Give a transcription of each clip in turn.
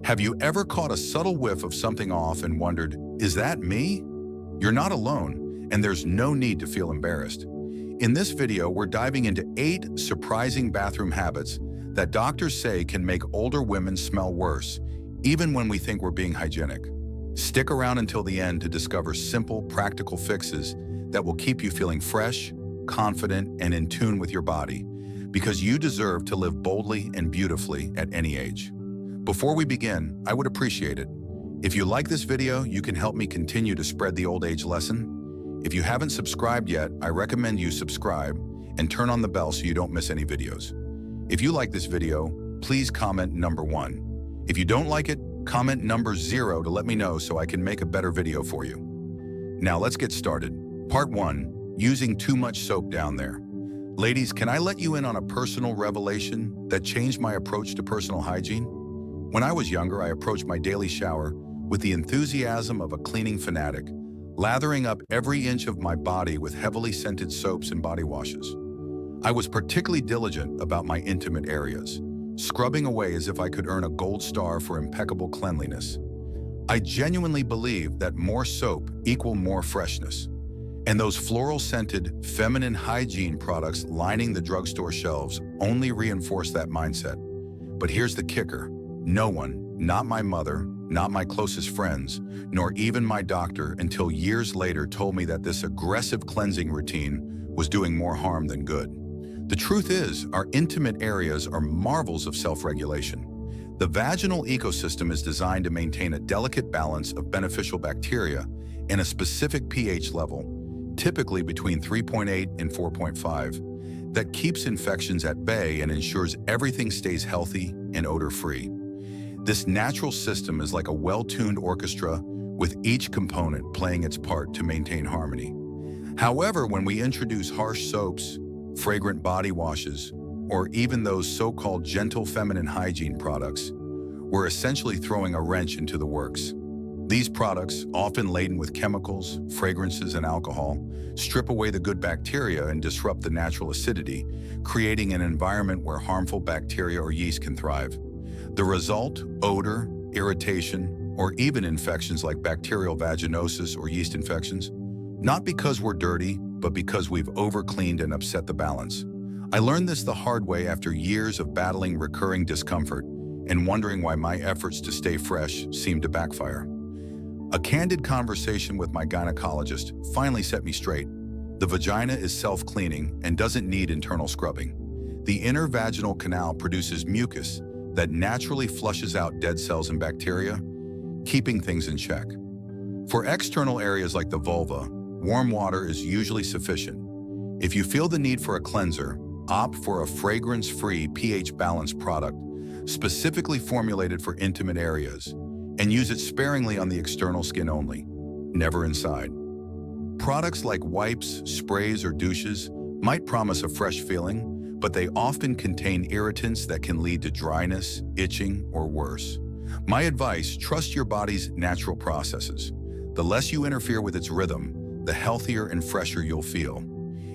Have you ever caught a subtle whiff of something off and wondered, is that me? You're not alone, and there's no need to feel embarrassed. In this video, we're diving into 8 surprising bathroom habits that doctors say can make older women smell worse, even when we think we're being hygienic. Stick around until the end to discover simple, practical fixes that will keep you feeling fresh, confident, and in tune with your body, because you deserve to live boldly and beautifully at any age. Before we begin, I would appreciate it if you like this video, you can help me continue to spread the old age lesson. If you haven't subscribed yet, I recommend you subscribe and turn on the bell so you don't miss any videos. If you like this video, please comment number 1. If you don't like it, comment number 0 to let me know so I can make a better video for you. Now let's get started. Part 1, using too much soap down there. Ladies, can I let you in on a personal revelation that changed my approach to personal hygiene? When I was younger, I approached my daily shower with the enthusiasm of a cleaning fanatic, lathering up every inch of my body with heavily scented soaps and body washes. I was particularly diligent about my intimate areas, scrubbing away as if I could earn a gold star for impeccable cleanliness. I genuinely believed that more soap equal more freshness, and those floral-scented, feminine hygiene products lining the drugstore shelves only reinforced that mindset. But here's the kicker. No one, not my mother, not my closest friends, nor even my doctor until years later told me that this aggressive cleansing routine was doing more harm than good. The truth is, our intimate areas are marvels of self-regulation. The vaginal ecosystem is designed to maintain a delicate balance of beneficial bacteria in a specific pH level, typically between 3.8 and 4.5, that keeps infections at bay and ensures everything stays healthy and odor-free. This natural system is like a well-tuned orchestra, with each component playing its part to maintain harmony. However, when we introduce harsh soaps, fragrant body washes, or even those so-called gentle feminine hygiene products, we're essentially throwing a wrench into the works. These products, often laden with chemicals, fragrances, and alcohol, strip away the good bacteria and disrupt the natural acidity, creating an environment where harmful bacteria or yeast can thrive. The result, odor, irritation, or even infections like bacterial vaginosis or yeast infections. Not because we're dirty, but because we've overcleaned and upset the balance. I learned this the hard way after years of battling recurring discomfort and wondering why my efforts to stay fresh seemed to backfire. A candid conversation with my gynecologist finally set me straight. The vagina is self-cleaning and doesn't need internal scrubbing. The inner vaginal canal produces mucus that naturally flushes out dead cells and bacteria, keeping things in check. For external areas like the vulva, warm water is usually sufficient. If you feel the need for a cleanser, opt for a fragrance-free pH-balanced product specifically formulated for intimate areas, and use it sparingly on the external skin only, never inside. Products like wipes, sprays, or douches might promise a fresh feeling, but they often contain irritants that can lead to dryness, itching, or worse. My advice, trust your body's natural processes. The less you interfere with its rhythm, the healthier and fresher you'll feel.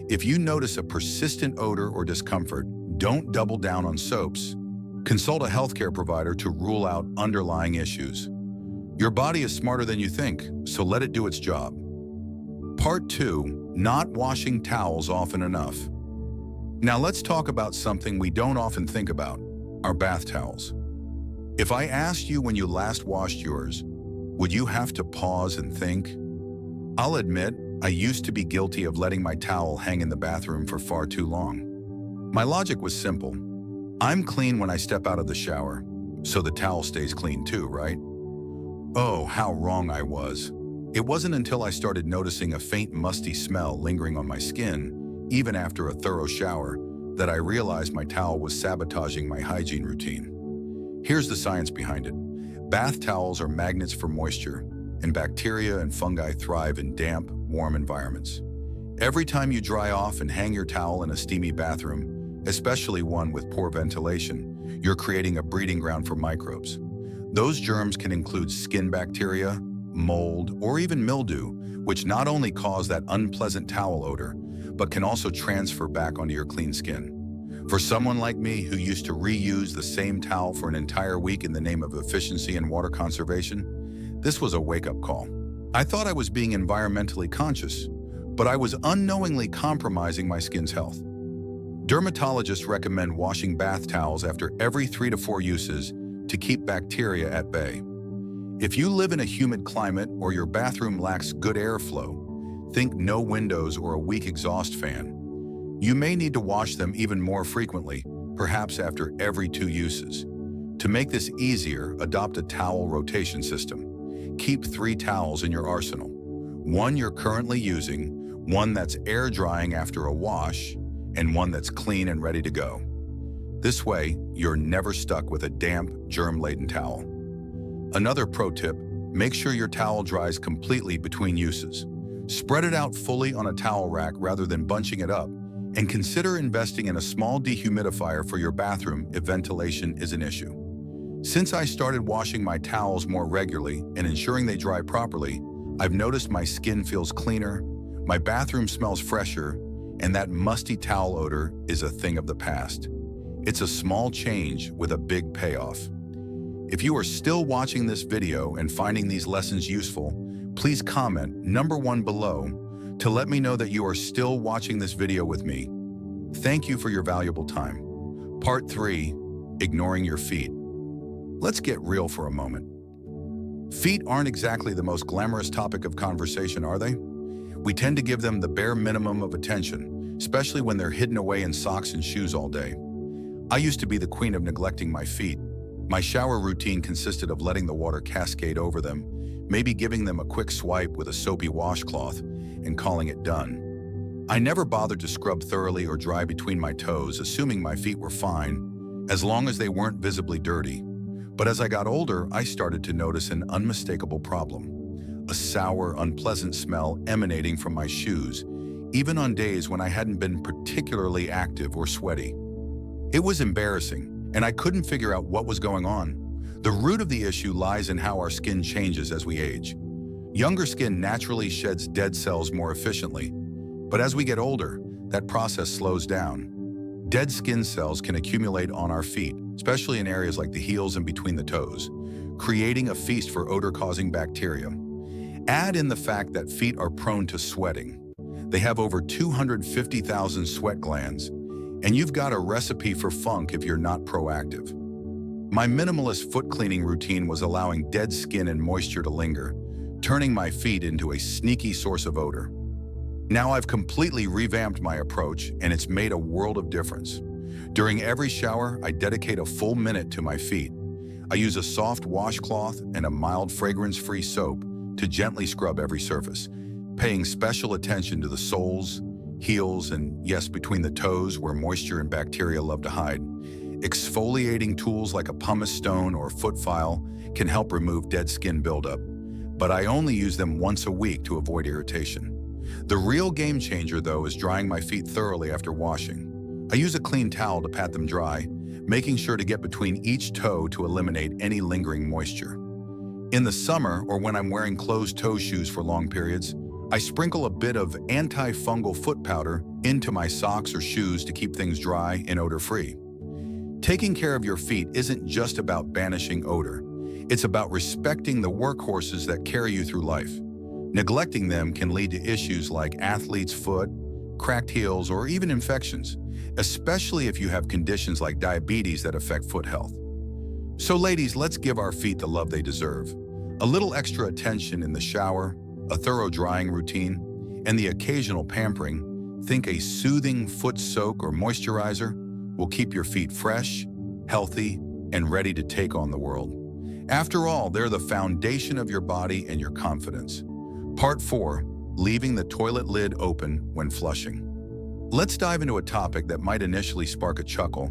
If you notice a persistent odor or discomfort, don't double down on soaps. Consult a healthcare provider to rule out underlying issues. Your body is smarter than you think, so let it do its job. Part 2, not washing towels often enough. Now let's talk about something we don't often think about, our bath towels. If I asked you when you last washed yours, would you have to pause and think? I'll admit, I used to be guilty of letting my towel hang in the bathroom for far too long. My logic was simple. I'm clean when I step out of the shower, so the towel stays clean too, right? Oh, how wrong I was. It wasn't until I started noticing a faint musty smell lingering on my skin, even after a thorough shower, that I realized my towel was sabotaging my hygiene routine. Here's the science behind it. Bath towels are magnets for moisture, and bacteria and fungi thrive in damp, warm environments. Every time you dry off and hang your towel in a steamy bathroom, especially one with poor ventilation, you're creating a breeding ground for microbes. Those germs can include skin bacteria, mold, or even mildew, which not only cause that unpleasant towel odor, but can also transfer back onto your clean skin. For someone like me who used to reuse the same towel for an entire week in the name of efficiency and water conservation, this was a wake-up call. I thought I was being environmentally conscious, but I was unknowingly compromising my skin's health. Dermatologists recommend washing bath towels after every 3 to 4 uses to keep bacteria at bay. If you live in a humid climate or your bathroom lacks good airflow, think no windows or a weak exhaust fan. You may need to wash them even more frequently, perhaps after every 2 uses. To make this easier, adopt a towel rotation system. Keep 3 towels in your arsenal. 1 you're currently using, 1 that's air drying after a wash, and 1 that's clean and ready to go. This way, you're never stuck with a damp, germ-laden towel. Another pro tip, make sure your towel dries completely between uses. Spread it out fully on a towel rack rather than bunching it up, and consider investing in a small dehumidifier for your bathroom if ventilation is an issue. Since I started washing my towels more regularly and ensuring they dry properly, I've noticed my skin feels cleaner, my bathroom smells fresher, and that musty towel odor is a thing of the past. It's a small change with a big payoff. If you are still watching this video and finding these lessons useful, please comment number 1 below to let me know that you are still watching this video with me. Thank you for your valuable time. Part 3, ignoring your feet. Let's get real for a moment. Feet aren't exactly the most glamorous topic of conversation, are they? We tend to give them the bare minimum of attention, especially when they're hidden away in socks and shoes all day. I used to be the queen of neglecting my feet. My shower routine consisted of letting the water cascade over them, maybe giving them a quick swipe with a soapy washcloth, and calling it done. I never bothered to scrub thoroughly or dry between my toes, assuming my feet were fine, as long as they weren't visibly dirty. But as I got older, I started to notice an unmistakable problem. A sour, unpleasant smell emanating from my shoes, even on days when I hadn't been particularly active or sweaty. It was embarrassing, and I couldn't figure out what was going on. The root of the issue lies in how our skin changes as we age. Younger skin naturally sheds dead cells more efficiently, but as we get older, that process slows down. Dead skin cells can accumulate on our feet, especially in areas like the heels and between the toes, creating a feast for odor-causing bacteria. Add in the fact that feet are prone to sweating. They have over 250,000 sweat glands, and you've got a recipe for funk if you're not proactive. My minimalist foot cleaning routine was allowing dead skin and moisture to linger, turning my feet into a sneaky source of odor. Now I've completely revamped my approach, and it's made a world of difference. During every shower, I dedicate a full minute to my feet. I use a soft washcloth and a mild fragrance-free soap to gently scrub every surface, paying special attention to the soles, heels, and yes, between the toes where moisture and bacteria love to hide. Exfoliating tools like a pumice stone or foot file can help remove dead skin buildup, but I only use them once a week to avoid irritation. The real game changer, though, is drying my feet thoroughly after washing. I use a clean towel to pat them dry, making sure to get between each toe to eliminate any lingering moisture. In the summer, or when I'm wearing closed-toe shoes for long periods, I sprinkle a bit of anti-fungal foot powder into my socks or shoes to keep things dry and odor-free. Taking care of your feet isn't just about banishing odor. It's about respecting the workhorses that carry you through life. Neglecting them can lead to issues like athlete's foot, cracked heels, or even infections, especially if you have conditions like diabetes that affect foot health. So ladies, let's give our feet the love they deserve. A little extra attention in the shower, a thorough drying routine, and the occasional pampering. Think a soothing foot soak or moisturizer will keep your feet fresh, healthy, and ready to take on the world. After all, they're the foundation of your body and your confidence. Part 4, leaving the toilet lid open when flushing. Let's dive into a topic that might initially spark a chuckle,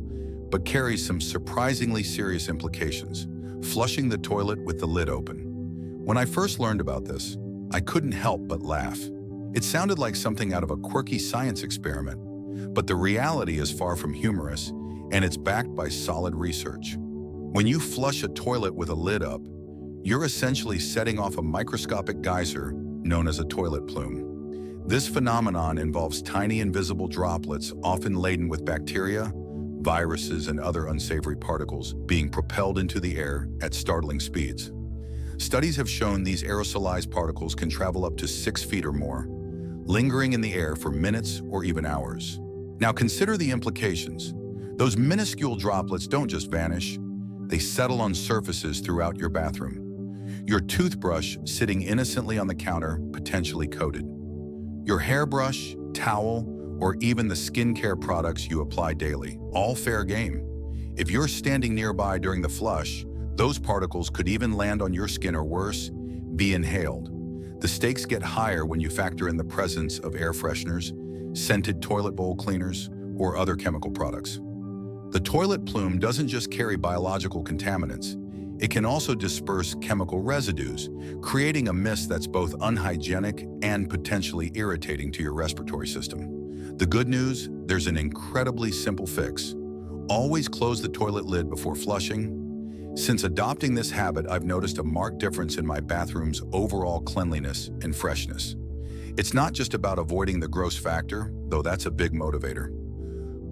but carries some surprisingly serious implications: flushing the toilet with the lid open. When I first learned about this, I couldn't help but laugh. It sounded like something out of a quirky science experiment, but the reality is far from humorous, and it's backed by solid research. When you flush a toilet with a lid up, you're essentially setting off a microscopic geyser known as a toilet plume. This phenomenon involves tiny invisible droplets, often laden with bacteria, viruses, and other unsavory particles being propelled into the air at startling speeds. Studies have shown these aerosolized particles can travel up to 6 feet or more, lingering in the air for minutes or even hours. Now consider the implications. Those minuscule droplets don't just vanish, they settle on surfaces throughout your bathroom. Your toothbrush sitting innocently on the counter, potentially coated. Your hairbrush, towel, or even the skincare products you apply daily, all fair game. If you're standing nearby during the flush, those particles could even land on your skin or worse, be inhaled. The stakes get higher when you factor in the presence of air fresheners, scented toilet bowl cleaners, or other chemical products. The toilet plume doesn't just carry biological contaminants, it can also disperse chemical residues, creating a mist that's both unhygienic and potentially irritating to your respiratory system. The good news, there's an incredibly simple fix. Always close the toilet lid before flushing. Since adopting this habit, I've noticed a marked difference in my bathroom's overall cleanliness and freshness. It's not just about avoiding the gross factor, though that's a big motivator.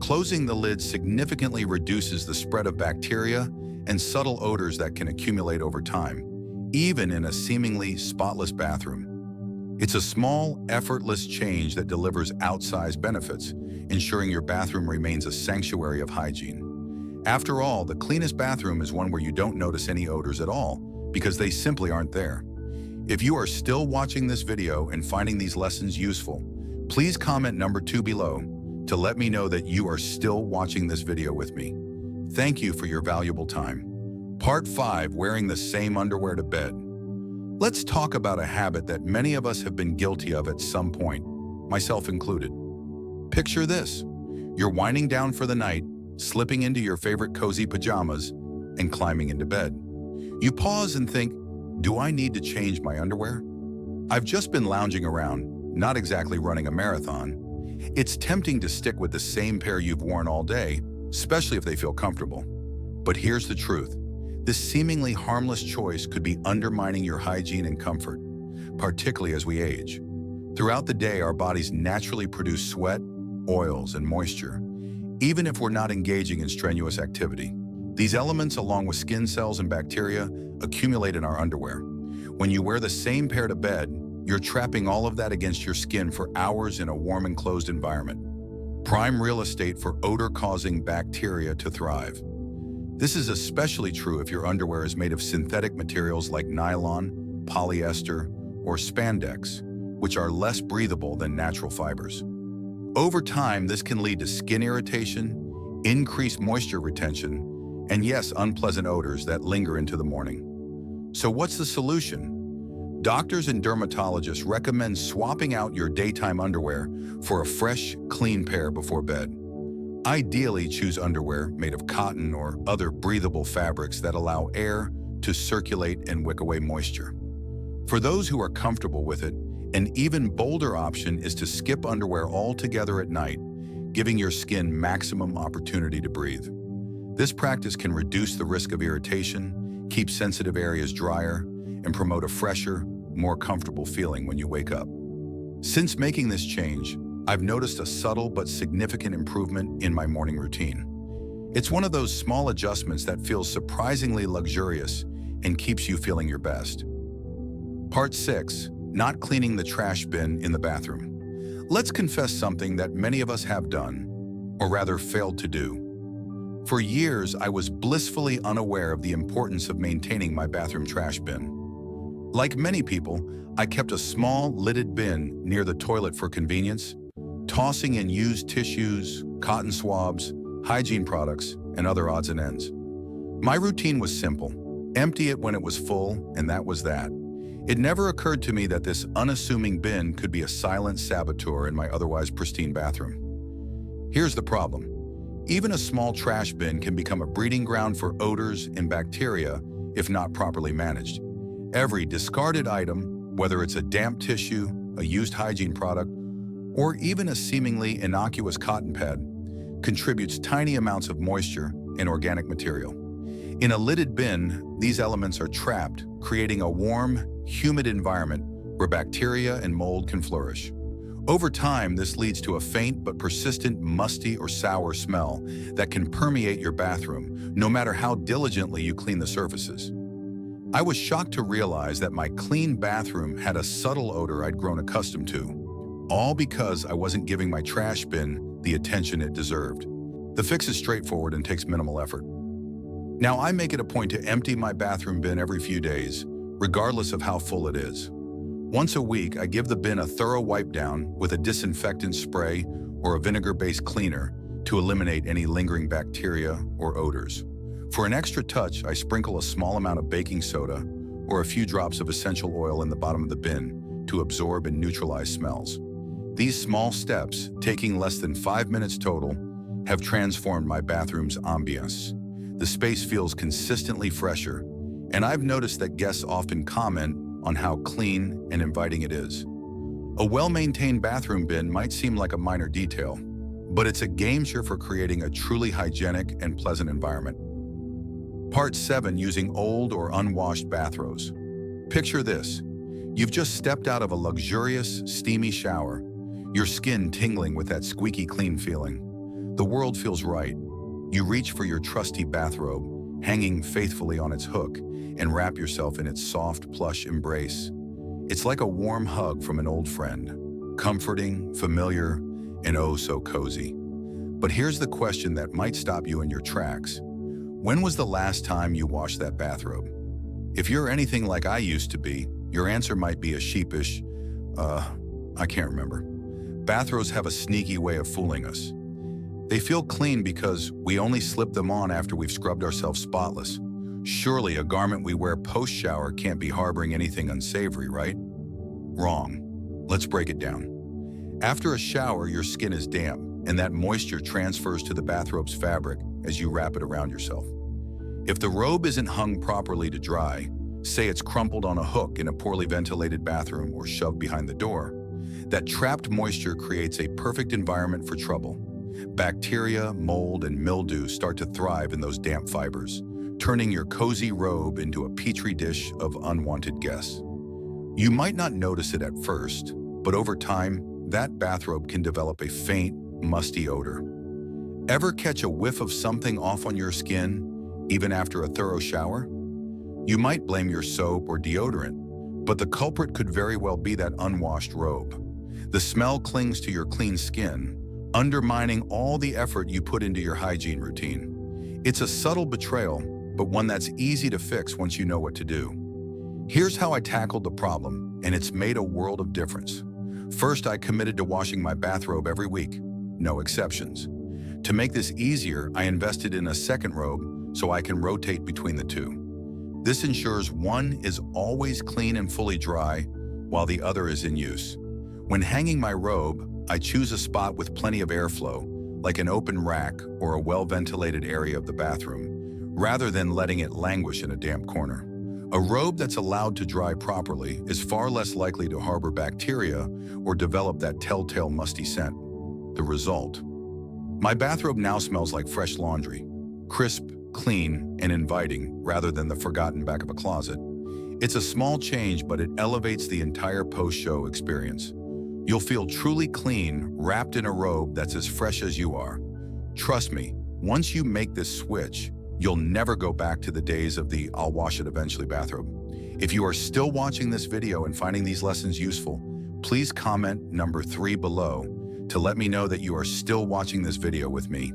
Closing the lid significantly reduces the spread of bacteria and subtle odors that can accumulate over time, even in a seemingly spotless bathroom. It's a small, effortless change that delivers outsized benefits, ensuring your bathroom remains a sanctuary of hygiene. After all, the cleanest bathroom is one where you don't notice any odors at all, because they simply aren't there. If you are still watching this video and finding these lessons useful, please comment number 2 below to let me know that you are still watching this video with me. Thank you for your valuable time. Part 5, wearing the same underwear to bed. Let's talk about a habit that many of us have been guilty of at some point, myself included. Picture this. You're winding down for the night, slipping into your favorite cozy pajamas, and climbing into bed. You pause and think, do I need to change my underwear? I've just been lounging around, not exactly running a marathon. It's tempting to stick with the same pair you've worn all day, especially if they feel comfortable. But here's the truth. This seemingly harmless choice could be undermining your hygiene and comfort, particularly as we age. Throughout the day, our bodies naturally produce sweat, oils, and moisture, even if we're not engaging in strenuous activity. These elements, along with skin cells and bacteria, accumulate in our underwear. When you wear the same pair to bed, you're trapping all of that against your skin for hours in a warm and closed environment. Prime real estate for odor-causing bacteria to thrive. This is especially true if your underwear is made of synthetic materials like nylon, polyester, or spandex, which are less breathable than natural fibers. Over time, this can lead to skin irritation, increased moisture retention, and yes, unpleasant odors that linger into the morning. So what's the solution? Doctors and dermatologists recommend swapping out your daytime underwear for a fresh, clean pair before bed. Ideally, choose underwear made of cotton or other breathable fabrics that allow air to circulate and wick away moisture. For those who are comfortable with it, an even bolder option is to skip underwear altogether at night, giving your skin maximum opportunity to breathe. This practice can reduce the risk of irritation, keep sensitive areas drier, and promote a fresher, more comfortable feeling when you wake up. Since making this change, I've noticed a subtle but significant improvement in my morning routine. It's one of those small adjustments that feels surprisingly luxurious and keeps you feeling your best. Part 6, not cleaning the trash bin in the bathroom. Let's confess something that many of us have done, or rather failed to do. For years, I was blissfully unaware of the importance of maintaining my bathroom trash bin. Like many people, I kept a small, lidded bin near the toilet for convenience, tossing in used tissues, cotton swabs, hygiene products, and other odds and ends. My routine was simple: empty it when it was full, and that was that. It never occurred to me that this unassuming bin could be a silent saboteur in my otherwise pristine bathroom. Here's the problem. Even a small trash bin can become a breeding ground for odors and bacteria if not properly managed. Every discarded item, whether it's a damp tissue, a used hygiene product, or even a seemingly innocuous cotton pad, contributes tiny amounts of moisture and organic material. In a lidded bin, these elements are trapped, creating a warm, humid environment where bacteria and mold can flourish. Over time, this leads to a faint but persistent musty or sour smell that can permeate your bathroom, no matter how diligently you clean the surfaces. I was shocked to realize that my clean bathroom had a subtle odor I'd grown accustomed to, all because I wasn't giving my trash bin the attention it deserved. The fix is straightforward and takes minimal effort. Now, I make it a point to empty my bathroom bin every few days, regardless of how full it is. Once a week, I give the bin a thorough wipe down with a disinfectant spray or a vinegar-based cleaner to eliminate any lingering bacteria or odors. For an extra touch, I sprinkle a small amount of baking soda or a few drops of essential oil in the bottom of the bin to absorb and neutralize smells. These small steps, taking less than 5 minutes total, have transformed my bathroom's ambiance. The space feels consistently fresher, and I've noticed that guests often comment on how clean and inviting it is. A well-maintained bathroom bin might seem like a minor detail, but it's a game-changer for creating a truly hygienic and pleasant environment. Part 7. Using old or unwashed bathrobes. Picture this. You've just stepped out of a luxurious, steamy shower, your skin tingling with that squeaky clean feeling. The world feels right. You reach for your trusty bathrobe, hanging faithfully on its hook, and wrap yourself in its soft, plush embrace. It's like a warm hug from an old friend, comforting, familiar, and oh so cozy. But here's the question that might stop you in your tracks. When was the last time you washed that bathrobe? If you're anything like I used to be, your answer might be a sheepish, I can't remember. Bathrobes have a sneaky way of fooling us. They feel clean because we only slip them on after we've scrubbed ourselves spotless. Surely a garment we wear post-shower can't be harboring anything unsavory, right? Wrong. Let's break it down. After a shower, your skin is damp, and that moisture transfers to the bathrobe's fabric as you wrap it around yourself. If the robe isn't hung properly to dry, say it's crumpled on a hook in a poorly ventilated bathroom or shoved behind the door, that trapped moisture creates a perfect environment for trouble. Bacteria, mold, and mildew start to thrive in those damp fibers, turning your cozy robe into a petri dish of unwanted guests. You might not notice it at first, but over time, that bathrobe can develop a faint, musty odor. Ever catch a whiff of something off on your skin, even after a thorough shower? You might blame your soap or deodorant, but the culprit could very well be that unwashed robe. The smell clings to your clean skin, undermining all the effort you put into your hygiene routine. It's a subtle betrayal, but one that's easy to fix once you know what to do. Here's how I tackled the problem, and it's made a world of difference. First, I committed to washing my bathrobe every week, no exceptions. To make this easier, I invested in a second robe so I can rotate between the two. This ensures one is always clean and fully dry, while the other is in use. When hanging my robe, I choose a spot with plenty of airflow, like an open rack or a well-ventilated area of the bathroom, rather than letting it languish in a damp corner. A robe that's allowed to dry properly is far less likely to harbor bacteria or develop that telltale musty scent. The result: my bathrobe now smells like fresh laundry, crisp, clean, and inviting rather than the forgotten back of a closet. It's a small change, but it elevates the entire post-show experience. You'll feel truly clean, wrapped in a robe that's as fresh as you are. Trust me, once you make this switch, you'll never go back to the days of the "I'll wash it eventually" bathrobe. If you are still watching this video and finding these lessons useful, please comment number 3 below to let me know that you are still watching this video with me.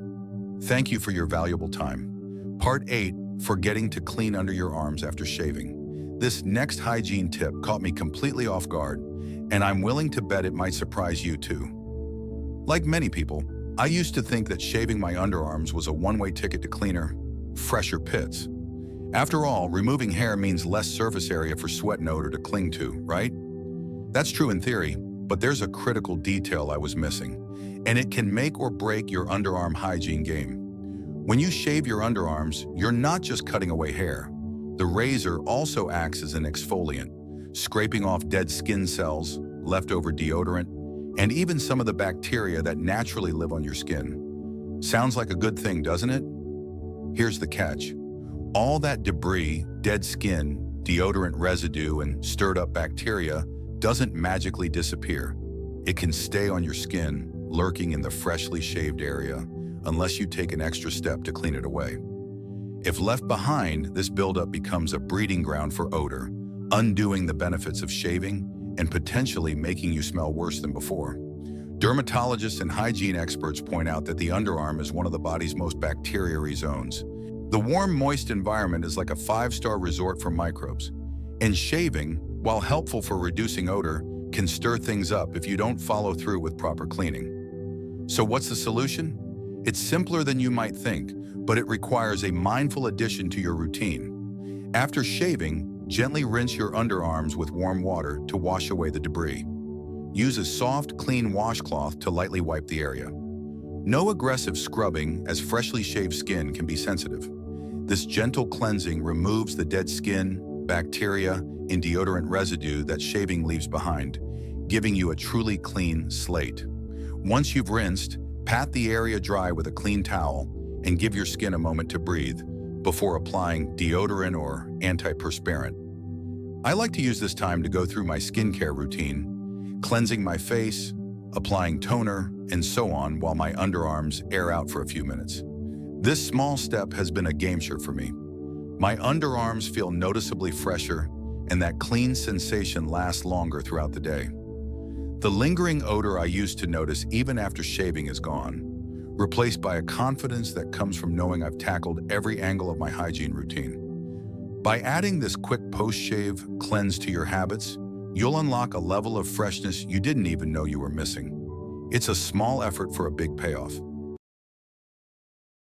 Thank you for your valuable time. Part 8, forgetting to clean under your arms after shaving. This next hygiene tip caught me completely off guard, and I'm willing to bet it might surprise you too. Like many people, I used to think that shaving my underarms was a one-way ticket to cleaner, fresher pits. After all, removing hair means less surface area for sweat and odor to cling to, right? That's true in theory, but there's a critical detail I was missing, and it can make or break your underarm hygiene game. When you shave your underarms, you're not just cutting away hair. The razor also acts as an exfoliant, scraping off dead skin cells, leftover deodorant, and even some of the bacteria that naturally live on your skin. Sounds like a good thing, doesn't it? Here's the catch. All that debris, dead skin, deodorant residue, and stirred up bacteria doesn't magically disappear. It can stay on your skin, lurking in the freshly shaved area, unless you take an extra step to clean it away. If left behind, this buildup becomes a breeding ground for odor, undoing the benefits of shaving and potentially making you smell worse than before. Dermatologists and hygiene experts point out that the underarm is one of the body's most bacteria-free zones. The warm, moist environment is like a five-star resort for microbes. And shaving, while helpful for reducing odor, can stir things up if you don't follow through with proper cleaning. So what's the solution? It's simpler than you might think, but it requires a mindful addition to your routine. After shaving, gently rinse your underarms with warm water to wash away the debris. Use a soft, clean washcloth to lightly wipe the area. No aggressive scrubbing, as freshly shaved skin can be sensitive. This gentle cleansing removes the dead skin, bacteria, and deodorant residue that shaving leaves behind, giving you a truly clean slate. Once you've rinsed, pat the area dry with a clean towel and give your skin a moment to breathe before applying deodorant or antiperspirant. I like to use this time to go through my skincare routine, cleansing my face, applying toner, and so on while my underarms air out for a few minutes. This small step has been a game changer for me. My underarms feel noticeably fresher, and that clean sensation lasts longer throughout the day. The lingering odor I used to notice even after shaving is gone, replaced by a confidence that comes from knowing I've tackled every angle of my hygiene routine. By adding this quick post-shave cleanse to your habits, you'll unlock a level of freshness you didn't even know you were missing. It's a small effort for a big payoff.